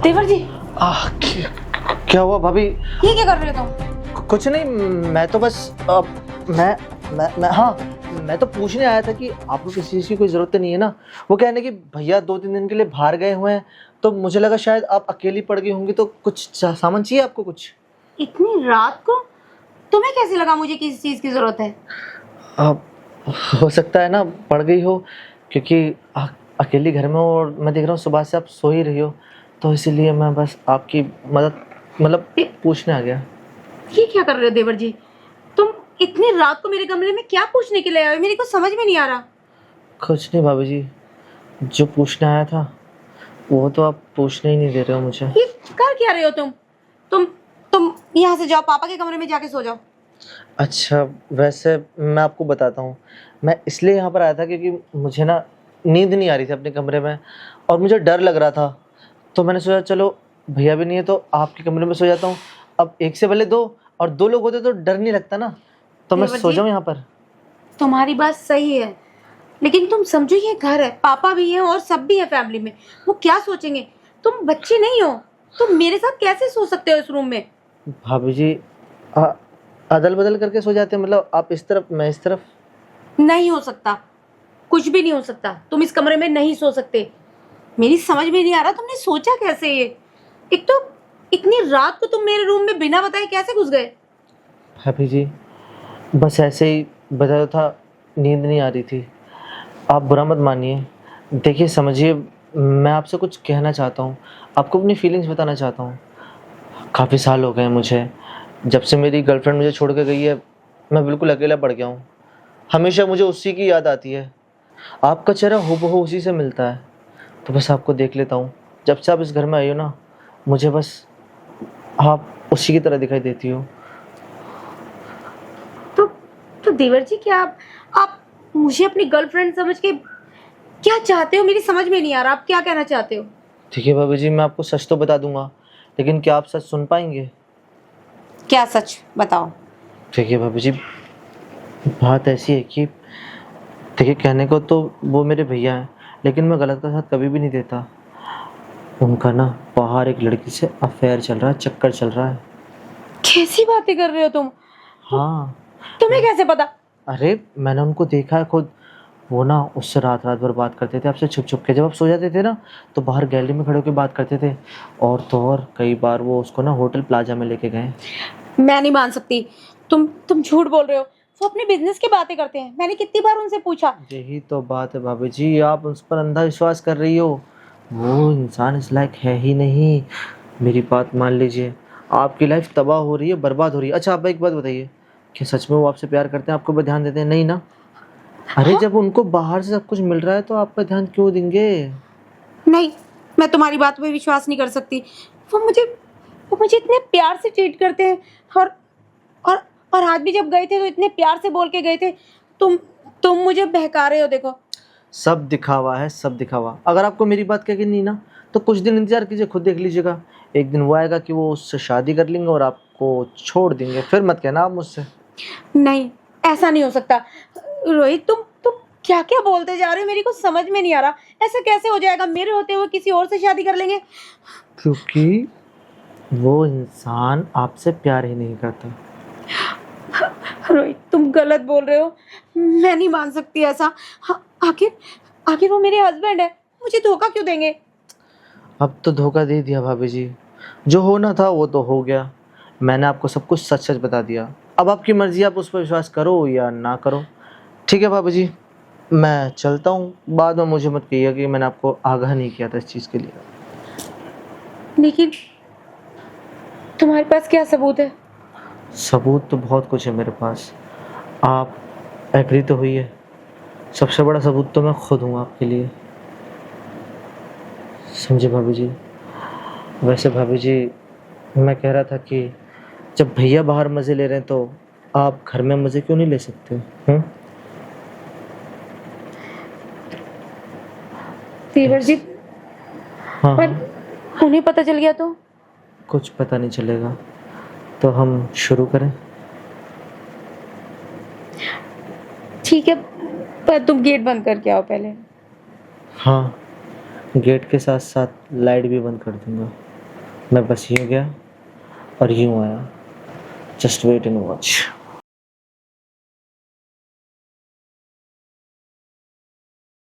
देवर जी, क्या हुआ भाभी? ये क्या कर रहे हो तुम? कुछ नहीं, मैं तो बस मैं तो पूछने आया था कि आपको किसी चीज़ की कोई ज़रूरत तो नहीं है ना। वो कहने कि भैया 2-3 दिन के लिए बाहर गए हुए हैं, तो मुझे लगा शायद आप अकेली पड़ गई होंगी, तो कुछ सामान चाहिए आपको कुछ? इतनी रात को तुम्हें कैसे लगा मुझे किसी चीज की जरूरत है? आप हो सकता है ना पड़ गई हो, क्योंकि अकेली घर में हो और मैं देख रहा हूँ सुबह से आप सो ही रही हो, तो इसीलिए मैं बस आपकी मदद मतलब पूछने आ गया। ये क्या कर रहे हो देवर जी? तुम इतनी रात को मेरे कमरे में क्या पूछने के लिए आए हो? मेरे को समझ में नहीं आ रहा। कुछ नहीं भाभी जी, जो पूछने आया था वो तो आप पूछने ही नहीं दे रहे हो मुझे। ये कर क्या रहे हो तुम यहाँ से जाओ, पापा के कमरे में जाके सो जाओ। अच्छा, वैसे मैं आपको बताता हूँ, मैं इसलिए यहाँ पर आया था क्योंकि मुझे ना नींद नहीं आ रही थी अपने कमरे में और मुझे डर लग रहा था, तो मैंने सोचा चलो भैया भी नहीं है तो आपके कमरे में सो जाता हूँ। अब एक से भले दो, और दो लोग होते तो डर नहीं लगता ना, तो मैं देवर सो जी, जाऊँ यहाँ पर। तुम्हारी बात सही है, लेकिन तुम समझो ये घर है, पापा भी हैं और सब भी है फैमिली में। वो क्या सोचेंगे? तुम बच्चे नहीं हो, तुम मेरे साथ कैसे सो सकते हो इस रूम में? भाभी जी, अदल बदल करके सो जाते हैं, मतलब आप इस तरफ मैं इस तरफ? नहीं हो सकता, कुछ भी नहीं हो सकता। तुम इस कमरे में नहीं सो सकते। मेरी समझ में नहीं आ रहा तुमने सोचा कैसे ये? एक तो इतनी रात को तुम मेरे रूम में बिना बताए कैसे घुस गए? भाभी जी, बस ऐसे ही बता था, नींद नहीं आ रही थी, आप बुरा मत मानिए। देखिए समझिए, मैं आपसे कुछ कहना चाहता हूँ, आपको अपनी फीलिंग्स बताना चाहता हूँ। काफ़ी साल हो गए हैं मुझे, जब से मेरी गर्लफ्रेंड मुझे छोड़ के गई है, मैं बिल्कुल अकेला पड़ गया हूँ। हमेशा मुझे उसी की याद आती है, आपका चेहरा हूबहू उसी से मिलता है, तो बस आपको देख लेता हूँ। जब से आप इस घर में आई हो ना, मुझे बस आप उसी की तरह दिखाई देती हो। तो तो देवर जी, क्या आप मुझे अपनी गर्लफ्रेंड समझ के क्या चाहते हो? मेरी समझ में नहीं आ रहा आप क्या कहना चाहते हो। ठीक है भाभी जी, मैं आपको सच तो बता दूंगा, लेकिन क्या आप सच सुन पाएंगे? क्या सच बताओ। ठीक है भाभी जी, बात ऐसी है कि देखिए, कहने को तो वो मेरे भैया हैं, लेकिन मैं गलत का साथ कभी भी नहीं देता। उनका ना बाहर एक लड़की से अफेयर चल रहा है, चक्कर चल रहा है। कैसी बातें कर रहे हो तुम? हाँ। तुम्हें कैसे पता? अरे मैंने उनको देखा है खुद, वो ना उससे रात रात भर बात करते थे आपसे छुप छुप के। जब आप सो जाते थे ना, तो बाहर गैलरी में खड़े होकर बात करते थे, और तो और कई बार वो उसको ना होटल प्लाजा में लेके गए। मैं नहीं मान सकती। तुम झूठ बोल रहे हो। वो अपने बिजनेस की बातें करते हैं, मैंने कितनी बार उनसे पूछा। यही तो बात है भाभी जी, आप उस पर अंधा विश्वास कर रही हो। वो इंसान इस लायक है ही नहीं। मेरी बात मान लीजिए, आपकी लाइफ तबाह हो रही है, बर्बाद हो रही है। अच्छा आप एक बात बताइए, क्या सच में वो आपसे प्यार करते हैं, आपको भी ध्यान देते हैं? नहीं ना? अरे हाँ? जब उनको बाहर से सब कुछ मिल रहा है तो आपका ध्यान क्यों देंगे? नहीं, मैं तुम्हारी बात पे विश्वास नहीं कर सकती। वो मुझे वो मुझे इतने प्यार से ट्रीट करते हैं, और और और आज भी जब गए थे तो इतने प्यार से बोल के गए थे। तुम तुम मुझे बहका रहे हो। देखो, सब दिखावा है, सब दिखावा। अगर आपको मेरी बात कही नहीं ना, तो कुछ दिन इंतजार कीजिए, खुद देख लीजिएगा। एक दिन वो आएगा कि वो उससे शादी कर लेंगे और आपको छोड़ देंगे, फिर मत कहना आप मुझसे। नहीं, ऐसा नहीं हो सकता। रोहित, तुम क्या क्या बोलते जा रहे हो? मेरी को समझ में नहीं आ रहा। ऐसा कैसे हो जाएगा? मेरे होते हुए किसी और से शादी कर लेंगे? क्योंकि वो इंसान आपसे प्यार ही नहीं करता। रोहित, तुम गलत बोल रहे हो। मैं नहीं मान सकती ऐसा। आखिर आखिर वो मेरे हस्बैंड है, मुझे धोखा क्यों देंगे? अब तो धोखा दे दिया भाभी जी, जो होना था वो तो हो गया। मैंने आपको सब कुछ सच सच बता दिया, अब आपकी मर्जी, आप उस पर विश्वास करो या ना करो। ठीक है भाभी जी, मैं चलता हूँ, बाद में मुझे मत कहिएगा कि मैंने आपको आगाह नहीं किया था इस चीज़ के लिए। लेकिन तुम्हारे पास क्या सबूत है? सबूत तो बहुत कुछ है मेरे पास, आप एग्री तो हुई है। सबसे बड़ा सबूत तो मैं खुद हूँ आपके लिए, समझे भाभी जी? वैसे भाभी जी, मैं कह रहा था कि जब भैया बाहर मज़े ले रहे हैं तो आप घर में मज़े क्यों नहीं ले सकते? देवर जी, हाँ पर हाँ, उन्हें पता चल गया तो? कुछ पता नहीं चलेगा, तो हम शुरू करें? ठीक है, पर तुम गेट बंद करके आओ पहले। हाँ, गेट के साथ साथ लाइट भी बंद कर दूंगा। मैं बस यूँ गया और यूँ आया। Just wait and watch.